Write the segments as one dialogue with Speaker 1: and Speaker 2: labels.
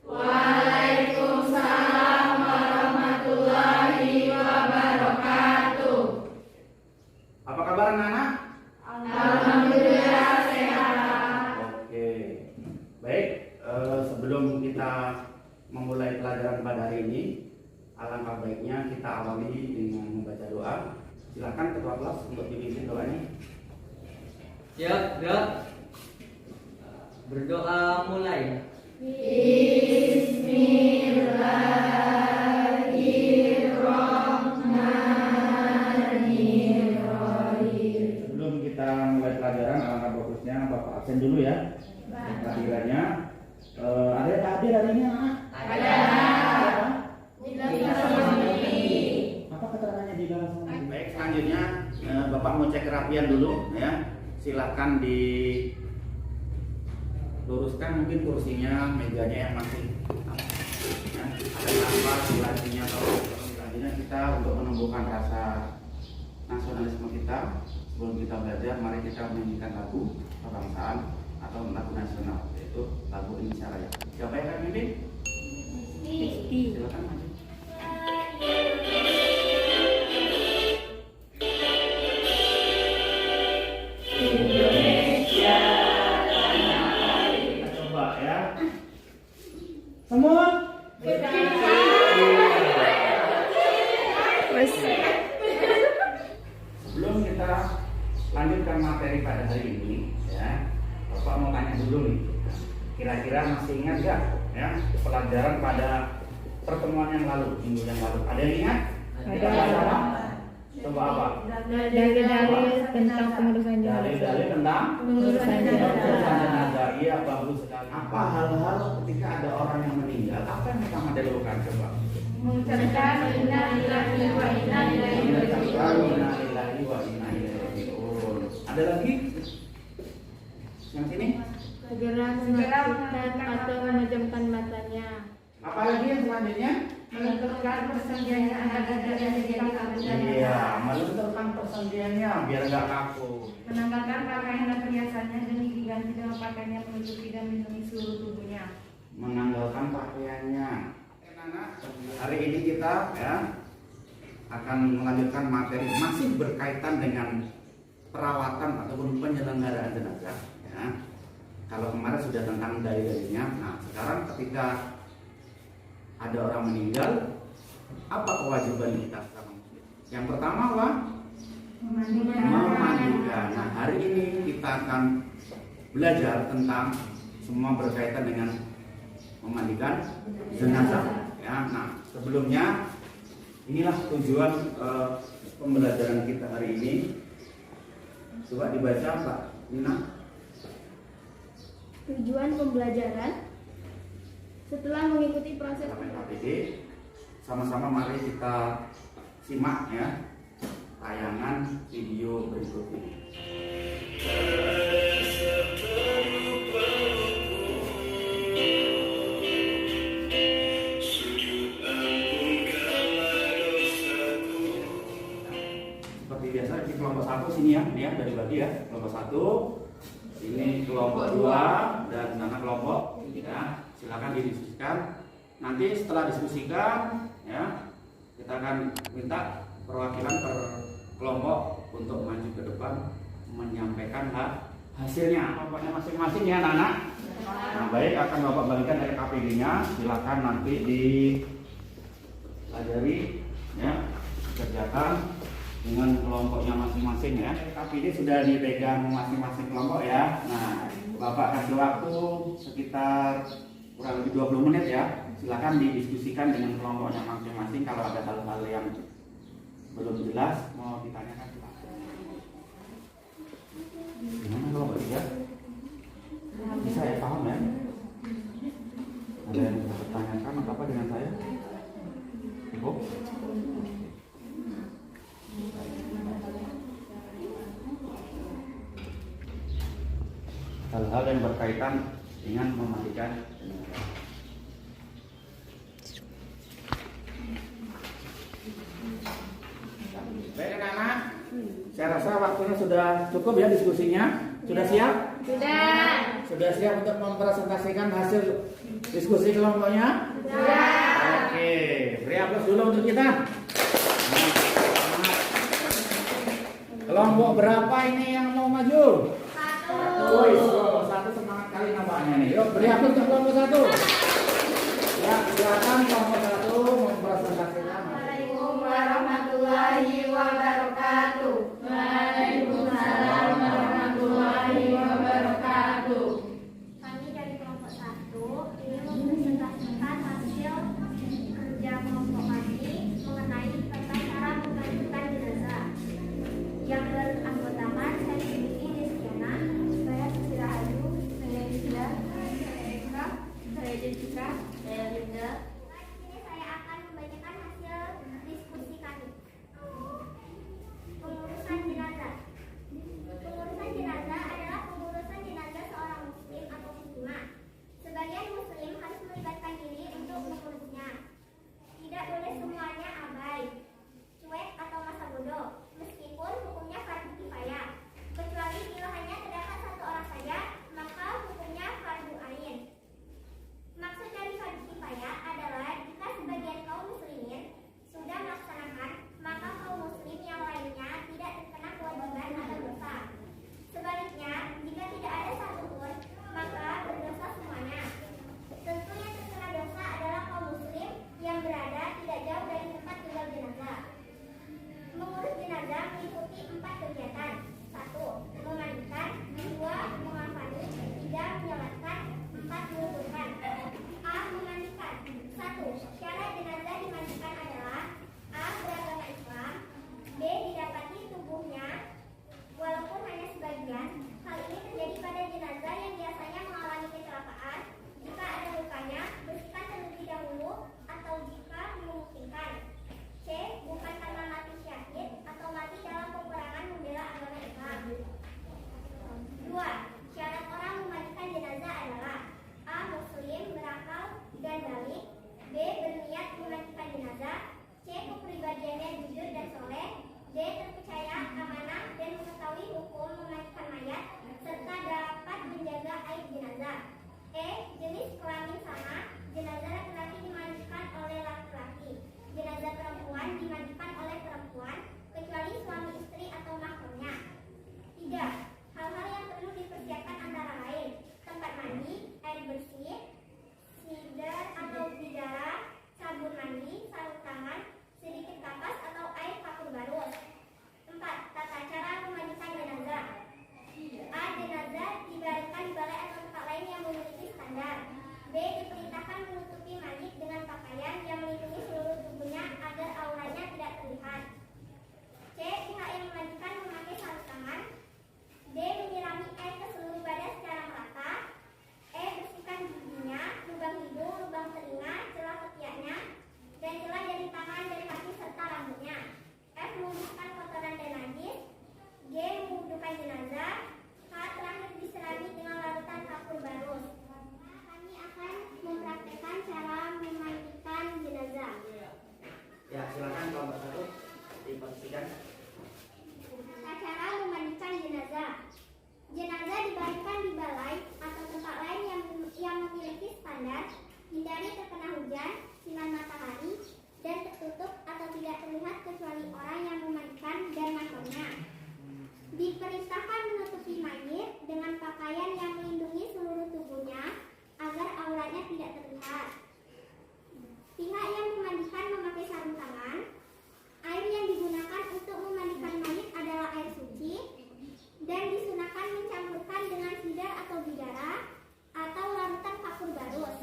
Speaker 1: Waalaikumsalam warahmatullahi wabarakatuh.
Speaker 2: Apa kabar anak-anak?
Speaker 1: Alhamdulillah sehat.
Speaker 2: Oke. Baik, sebelum kita memulai pelajaran pada hari ini, alangkah baiknya kita awali dengan membaca doa. Silakan ketua kelas untuk dipimpin doanya.
Speaker 3: Siap, gerak. Berdoa mulai.
Speaker 1: Bismillahirrahmanirrahim.
Speaker 2: Sebelum kita mulai pelajaran, alangkah bagusnya Bapak absen dulu ya. Kehadirannya. Ada hadir hari ini anak?
Speaker 1: Ada.
Speaker 2: Apa keterangannya di dalam sana? Baik, selanjutnya Bapak mau cek kerapian dulu ya. Silakan diluruskan mungkin kursinya, mejanya yang masih ya, ada sampah, silasinya atau selanjutnya kita untuk menumbuhkan rasa nasionalisme kita. Sebelum kita belajar, mari kita menyanyikan lagu kebangsaan atau lagu nasional, yaitu lagu Indonesia Raya. Siapa yang akan memimpin? Silakan maju. Kita coba ya. Semua. Sebelum kita lanjutkan materi pada hari ini, ya, Bapak mau tanya dulu nih. Kira-kira masih ingat nggak, ya, pelajaran pada pertemuan yang lalu, minggu yang lalu? Ada yang ingat?
Speaker 4: Ada.
Speaker 2: Coba apa?
Speaker 4: Dalil-dalil tentang pengurusan jenazah.
Speaker 2: Dalil tentang
Speaker 4: Pengurusan jenazah.
Speaker 2: jenazah. Iya, bagus sekali. Apa hal-hal ketika ada orang yang meninggal? Apa yang pertama dilakukan? Coba.
Speaker 1: Mengucapkan inna lillahi wa inna ilaihi
Speaker 2: Mengucapkan
Speaker 1: raji'un.
Speaker 2: inna lillahi wa inna ilaihi raji'un. Ada lagi? Yang sini?
Speaker 4: Segera menakutkan atau memejamkan matanya.
Speaker 2: Apa lagi yang selanjutnya?
Speaker 1: Menentukan persendiannya agar tidak terjadi kebutaan.
Speaker 2: Iya, melunturkan persendiannya biar nggak kaku.
Speaker 1: Menanggalkan pakaian dan perhiasannya dan diganti dengan pakaian yang menutupi dan melindungi seluruh tubuhnya.
Speaker 2: Menanggalkan pakaiannya. Anak, hari ini kita ya akan melanjutkan materi masih berkaitan dengan perawatan ataupun penyelenggaraan jenazah. Ya. Kalau kemarin sudah tentang dalil-dalilnya, nah sekarang ketika ada orang meninggal, apa kewajiban kita sekarang? Yang pertama apa? Memandikan. Nah, hari ini kita akan belajar tentang semua berkaitan dengan memandikan jenazah. Ya, nah sebelumnya inilah tujuan pembelajaran kita hari ini. Coba dibaca Pak Nina.
Speaker 4: Tujuan pembelajaran setelah mengikuti proses
Speaker 2: Sama-sama mari kita simak ya tayangan video berikut ini. Seperti biasa di kelompok 1 sini ya, ini ya dari bagi ya. Kelompok 1, ini kelompok 2 dan anak kelompok 3. Silakan didiskusikan. Nanti setelah diskusikan ya, kita akan minta perwakilan per kelompok untuk maju ke depan menyampaikan hasilnya. Kelompoknya masing-masing ya anak-anak. Nah, baik, akan Bapak bagikan RKPD-nya. Silakan nanti dipelajari ya, kerjakan dengan kelompoknya masing-masing ya. RKPD sudah dipegang masing-masing kelompok ya. Nah, Bapak kasih waktu sekitar kurang lebih 20 menit ya. Silakan didiskusikan dengan kelompoknya masing-masing. Kalau ada hal-hal yang belum jelas mau ditanyakan silakan. Gimana kelompok 3? Bisa ya, paham ya? Ada yang bisa bertanyakan apa dengan saya? Cukup? Hal-hal yang berkaitan dengan memandikan jenazah. Baik anak-anak, saya rasa waktunya sudah cukup ya diskusinya. Sudah siap?
Speaker 4: Sudah.
Speaker 2: Sudah siap untuk mempresentasikan hasil Diskusi kelompoknya? Oke, beri aplaus dulu untuk kita. Kelompok berapa ini yang mau maju? Woi, kelompok 1 semangat kali nampaknya nih. Yuk, beri aplaus untuk kelompok 1. Ya, silakan kelompok 1 mempresentasikan.
Speaker 1: Assalamualaikum warahmatullahi wabarakatuh. Waalaikumsalam warahmatullahi wabarakatuh.
Speaker 5: Kami dari kelompok 1 ini mempresentasikan hasil kerja kelompok kami mengenai tata cara memandikan jenazah. Yang beranggotakan saya sendiri Desiana, saya Sira Ayu, saya Linda, saya Eka, saya Jessica, saya Linda. Ini saya akan membacakan hasil diskusi kami. Pengurusan jenazah. Pengurusan jenazah adalah pengurusan jenazah seorang muslim atau muslimah. Sebagian muslim harus melibatkan diri untuk mengurusnya. Tidak boleh semuanya abai, cuek atau masa bodoh, meskipun hukumnya fardu kifayah. Kecuali bila hanya terdapat satu orang saja, maka hukumnya fardu ain. Maksud dari fardu kifayah adalah jika sebagian kaum muslimin sudah melaksanakan, maka kaum muslim yang lainnya tidak terkena kewajiban atau dosa. Sebaliknya, jika tidak ada satupun, maka berdosa semuanya. Tentu yang terkena dosa adalah kaum muslim yang berada tidak jauh dari tempat tinggal jenazah. Mengurus jenazah meliputi 4 kegiatan. 1. Memandikan. 2. Mengafani. 3. Menyolatkan. 4. menguburkan. A. Memandikan. 1. Syarat jenazah dimandikan adalah: A. Beragama Islam. B. Didapati tubuhnya walaupun hanya sebagian. Hal ini terjadi pada jenazah yang biasanya mengalami kecelakaan. Jika ada lukanya, bersihkan terlebih dahulu atau jika memungkinkan. C. Bukan karena mati syahid atau mati dalam peperangan membela agama Islam. 2. Syarat orang memandikan jenazah adalah: A. Muslim, berakal dan balik. B. Berniat memandikan jenazah. C. Kepribadiannya jujur dan soleh. D. Terpercaya, amanah dan mengetahui hukum memandikan mayat serta dapat menjaga aib jenazah. E. Jenis kelamin sama. Jenazah laki-laki dimandikan oleh laki-laki. Jenazah perempuan dimandikan oleh perempuan kecuali suami istri atau mahramnya. 3. Hal-hal yang perlu dipersiapkan antara lain: tempat mandi, air bersih, sidar atau bidara, sabun mandi, sarung tangan, sedikit kapas atau air kapur barus. 4. Tata cara memandikan jenazah. A. Jenazah dibaringkan di balai atau tempat lain yang memiliki standar. B. Diperintahkan menutupi mayit dengan pakaian yang melindungi seluruh tubuhnya agar auranya tidak terlihat. C. Pihak yang memandikan memakai sarung tangan. D. Menyirami air ke seluruh badan secara merata. E. Bersihkan giginya, lubang hidung, lubang telinga, celah ketiaknya, dan celah jari tangan dan kaki serta rambutnya. F. Membersihkan kotoran dan najis. G. Mewudukan jenazah. H. Terakhir diserami dengan larutan kapur barus. Kami akan mempraktekkan cara memandikan jenazah.
Speaker 2: Ya, silakan kelompok 1 diposisikan.
Speaker 5: Tata cara memandikan jenazah. Jenazah dibaringkan di balai atau tempat lain yang memiliki standar, hindari terkena hujan, sinar matahari, dan tertutup atau tidak terlihat kecuali orang yang memandikan dan mahramnya. Diperintahkan menutupi mayit dengan pakaian yang melindungi seluruh tubuhnya agar auratnya tidak terlihat. Pihak yang memandikan memakai sarung tangan. Air yang digunakan untuk memandikan mayit adalah air suci dan disunahkan mencampurkan dengan sidar atau bidara atau larutan kapur barus.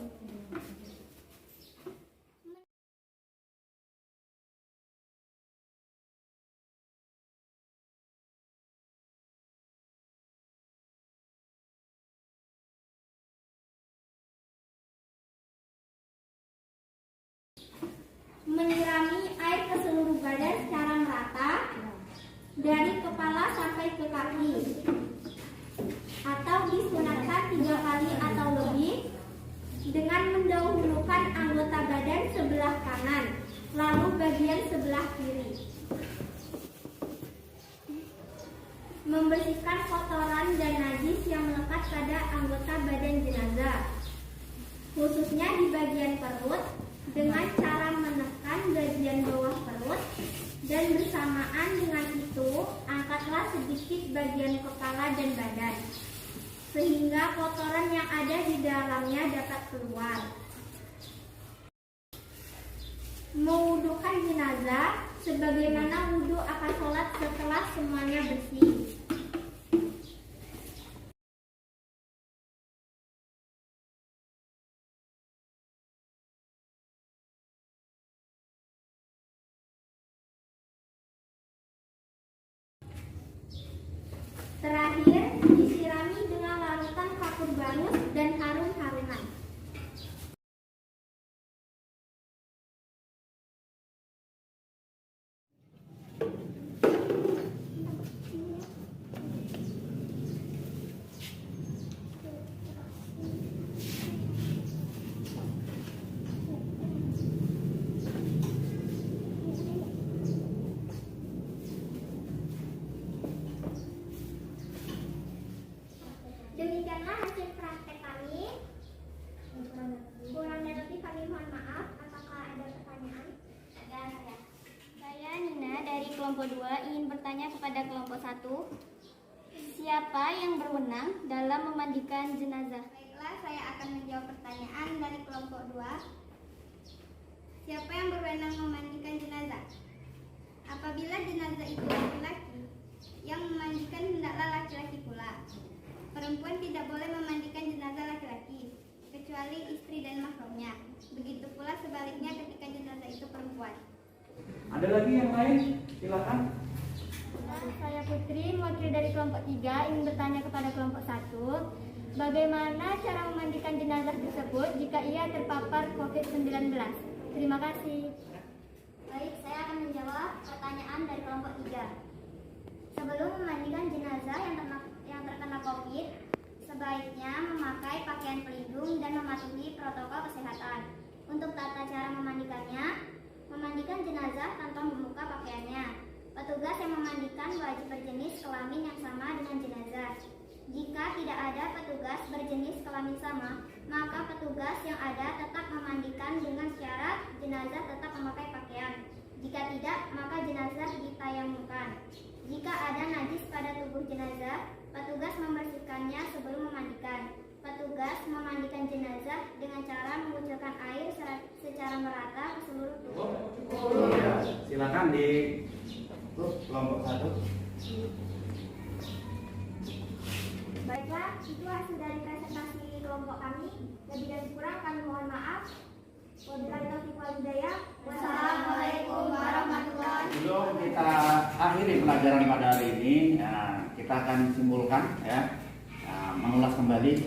Speaker 5: Menyirami air ke seluruh badan secara merata dari kepala sampai ke kaki, atau disunatkan 3 kali atau lebih dengan mendahulukan anggota badan sebelah kanan, lalu bagian sebelah kiri. Membersihkan kotoran dan najis yang melekat pada anggota badan jenazah. khususnya di bagian perut, dengan cara menekan bagian bawah perut, dan bersamaan dengan itu angkatlah sedikit bagian kepala dan badan, sehingga kotoran yang ada di dalamnya dapat keluar. Mewudukan jenazah sebagaimana wudhu akan sholat setelah semuanya bersih. Terakhir, disirami dengan larutan kapur bagus dan harum-haruman. Demikianlah hasil praktek kami. Kurang dan lebih kami mohon maaf. Apakah ada pertanyaan? Ada. Saya Nina dari kelompok 2 ingin bertanya kepada kelompok 1. Siapa yang berwenang dalam memandikan jenazah? Baiklah, saya akan menjawab pertanyaan dari kelompok 2. Siapa yang berwenang memandikan jenazah? Apabila jenazah itu laki-laki, yang memandikan hendaklah laki-laki pula. Perempuan tidak boleh memandikan jenazah laki-laki, kecuali istri dan mahramnya. Begitu pula sebaliknya ketika jenazah itu perempuan.
Speaker 2: Ada lagi yang lain? Silakan.
Speaker 5: Saya Putri, mewakili dari kelompok 3, ingin bertanya kepada kelompok 1. Bagaimana cara memandikan jenazah tersebut jika ia terpapar COVID-19? Terima kasih. Baik, saya akan menjawab pertanyaan dari kelompok 3. Sebelum memandikan jenazah yang terkena COVID, sebaiknya memakai pakaian pelindung dan mematuhi protokol kesehatan. Untuk tata cara memandikan jenazah tanpa membuka pakaiannya. Petugas yang memandikan wajib berjenis kelamin yang sama dengan jenazah. Jika tidak ada petugas berjenis kelamin sama, maka petugas yang ada tetap memandikan dengan syarat jenazah tetap memakai pakaian. Jika tidak, maka jenazah ditayamumkan. Jika ada najis pada tubuh jenazah, petugas membersihkannya sebelum memandikan. Petugas memandikan jenazah dengan cara mengucurkan air secara merata ke seluruh tubuh.
Speaker 2: Ya, silakan di kelompok 1.
Speaker 5: Baiklah, itu hasil dari presentasi kelompok kami. Lebih dan kurang kami mohon maaf. Wabillahi taufiq wal hidayah. Wassalamualaikum warahmatullahi wabarakatuh.
Speaker 2: Sebelum kita akhiri pelajaran pada hari ini, kita akan simpulkan mengulas kembali.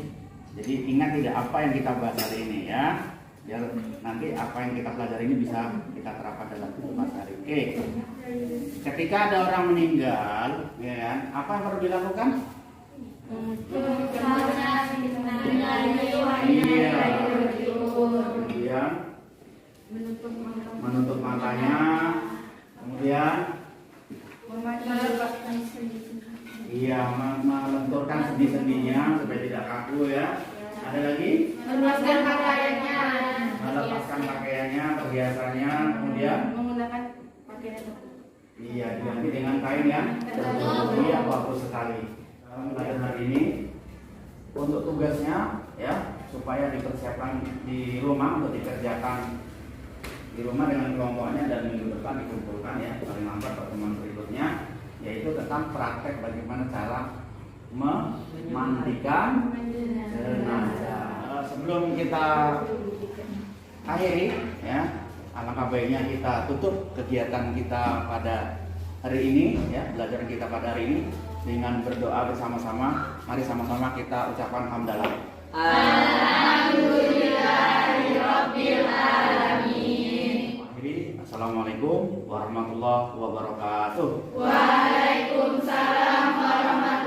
Speaker 2: Jadi ingat tidak apa yang kita bahas hari ini ya. Biar nanti apa yang kita pelajari ini bisa kita terapkan dalam kehidupan hari. Oke. Ketika ada orang meninggal, ya kan, apa yang perlu dilakukan? Iya. Kemudian menutup matanya, kemudian melenturkan sendi-sendinya supaya tidak kaku ya. Ada lagi?
Speaker 4: Melepaskan pakaiannya.
Speaker 2: Melepaskan pakaiannya, perhiasannya, kemudian
Speaker 4: Menggunakan pakaian.
Speaker 2: iya, diganti dengan kain yang berbunyi atau bagus sekali. Mulai hari ini untuk tugasnya ya supaya dipersiapkan di rumah untuk dikerjakan di rumah dengan kelompoknya dan minggu depan dikumpulkan ya paling lambat pertemuan berikutnya, yaitu tentang praktek bagaimana cara memandikan jenazah. Sebelum kita akhiri ya, alangkah baiknya kita tutup kegiatan kita pada hari ini ya, belajar kita pada hari ini dengan berdoa bersama-sama. Mari sama-sama kita ucapkan hamdalah.
Speaker 4: Alhamdulillahirabbil alamin.
Speaker 2: Assalamualaikum warahmatullahi wabarakatuh.
Speaker 4: Waalaikumsalam warahmatullahi